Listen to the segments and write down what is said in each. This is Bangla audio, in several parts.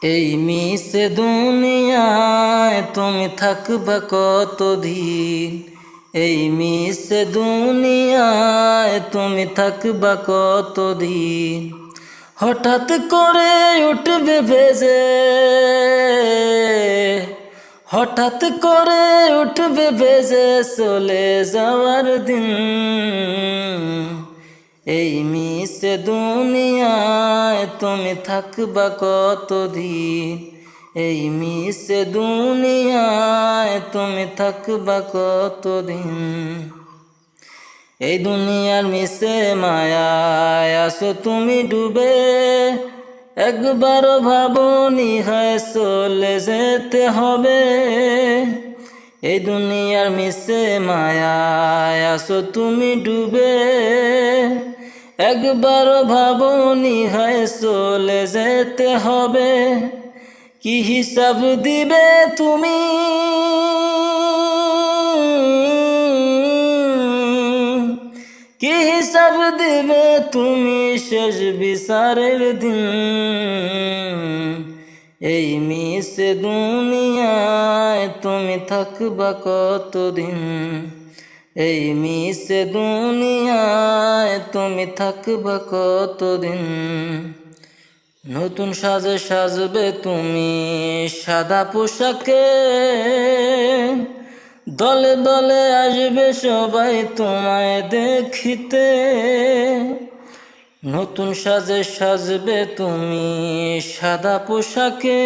এই মিশে দুনিয়ায় তুমি থাকবা কতদিন। এই মিশে দুনিয়ায় তুমি থাকবা কতদিন। হঠাৎ করে উঠবে ভেজে, হঠাৎ করে উঠবে ভেজে চলে যাওয়ার দিন। এই মিশে দুনিয়ায় তুমি থাকবা কতদিন। এই মিশে দুনিয়ায় তুমি থাকবা কতদিন। এই দুনিয়ার মিশে মায়ায় আসো তুমি ডুবে, একবারও ভাবনি হয় চলে যেতে হবে। এই দুনিয়ার মিশে মায়ায় আসো তুমি ডুবে, একবারও ভাবনি হয় চলে যেতে হবে। কি হিসাব দিবে তুমি, কি হিসাব দিবে তুমি শেষ বিচারের দিন। এই মিশে দুনিয়ায় তুমি থাকবা কতদিন। এই মিশে দুনিয়ায় তুমি থাকবা কতদিন। নতুন সাজে সাজবে তুমি সাদা পোশাকে, দলে দলে আসবে সবাই তোমায় দেখিতে। নতুন সাজে সাজবে তুমি সাদা পোশাকে,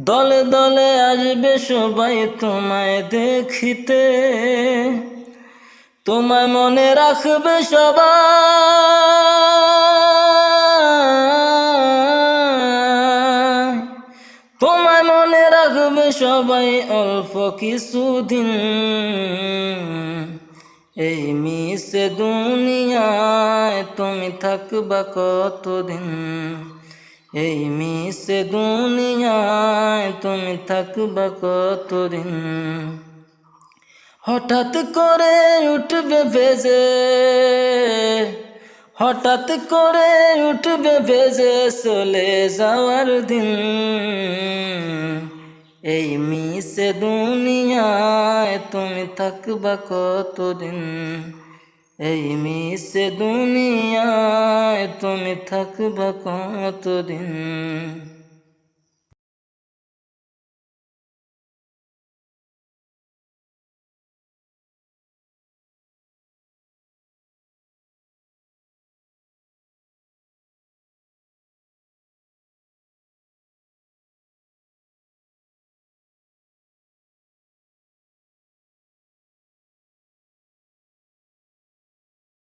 দলে দলে আসবে সবাই তোমায় দেখিতে। তোমায় মনে রাখবে সবাই, তোমায় মনে রাখবে সবাই অল্প কিছুদিন। এই মিশে দুনিয়ায় তুমি থাকবা কতদিন। এই মিশে দুনিয়ায় তুমি থাকবা কতদিন। হঠাৎ করে উঠবে ভেজে, হঠাৎ করে উঠবে ভেজে চলে যাওয়ার দিন। এই মিশে দুনিয়ায় তুমি থাকবা কতদিন। এই মিশে দুনিয়ায় তুমি থাকবা কতদিন।